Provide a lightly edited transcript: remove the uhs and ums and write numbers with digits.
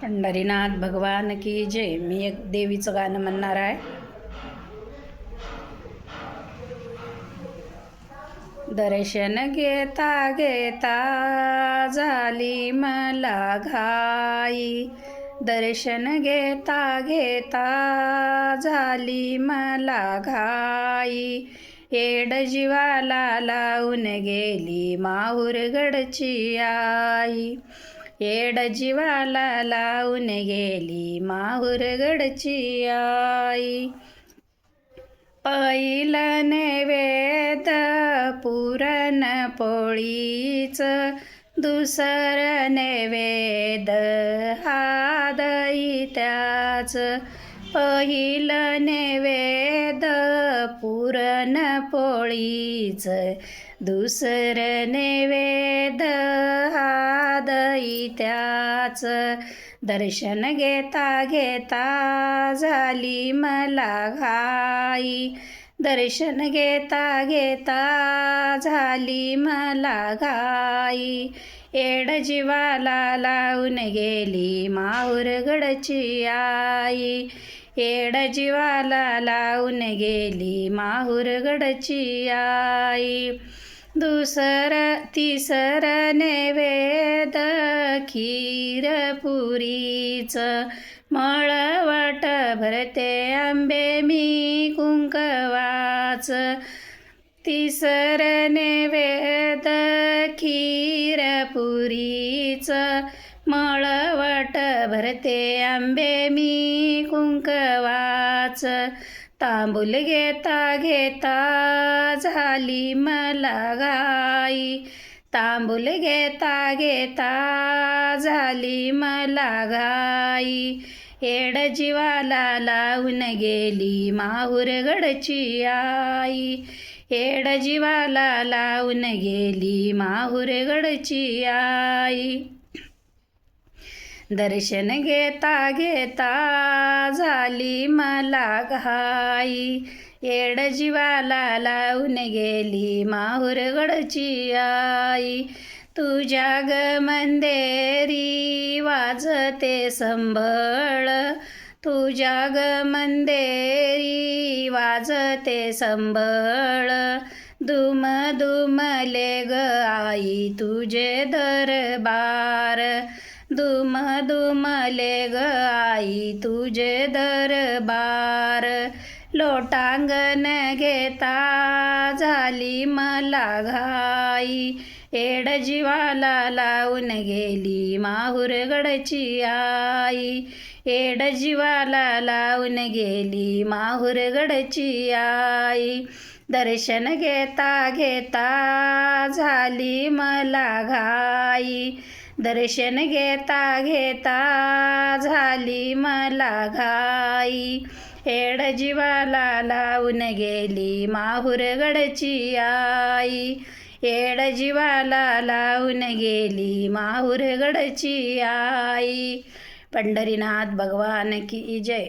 पंढरीनाथ भगवान की जय. मी एक देवीचं गाणं म्हणणार आहे. दर्शन घेता घेता झाली मला घाई, दर्शन घेता घेता झाली मला घाई. येड जीवाला लावून गेली माहूरगडची आई, येड जीवाला लावून गेली माहूरगडची आई. पहिलं नैवेद्य पुरण पोळीच, दुसरं नैवेद्य हा दैत्याच. पहिलं नैवेद्य पुरण पोळीच, दुसरं नैवेद्य हा दैत्याच. दर्शन घेता घेता झाली मला घाई, दर्शन घेता घेता झाली मला घाई. येड जीवाला लावून गेली माहूरगडची आई, येड जीवाला लावून गेली माहूरगडची आई. तिसरं नैवेद्य खीर पुरीच, मळवट भरते आंबे मी कुंकवाच. तिसरं नैवेद्य खीर पुरीच, मळवट भरते आंबे मी कुंकवाच. तांबूल घेता घेता झाली मला घाई, तांबूल घेता घेता झाली मला घाई. येड जीवाला लावून गेली माहूरगडची आई, येड जीवाला लावून गेली माहूरगडची आई. दर्शन घेता घेता झाली मला घाई, येड जीवाला लावून गेली माहूरगडची आई. तुझ्या ग मंदेरी वाजते संबळ, तुझ्या ग मंदेरी वाजते संबळ. दुम दुमले ग आई तुझे दरबार, दुम दुमले ग आई तुझे दरबार. लोटांगण घेता झाली मला घाई, येड जीवाला लावून गेली माहूरगडची आई, येड जीवाला लावून गेली माहूरगडची आई. दर्शन घेता घेता झाली मला घाई, दर्शन घेता घेता झाली मला घाई. येड जीवाला लावून गेली माहूरगडची आई, येड जीवाला लावून गेली माहूरगडची आई. पंढरीनाथ भगवान की जय.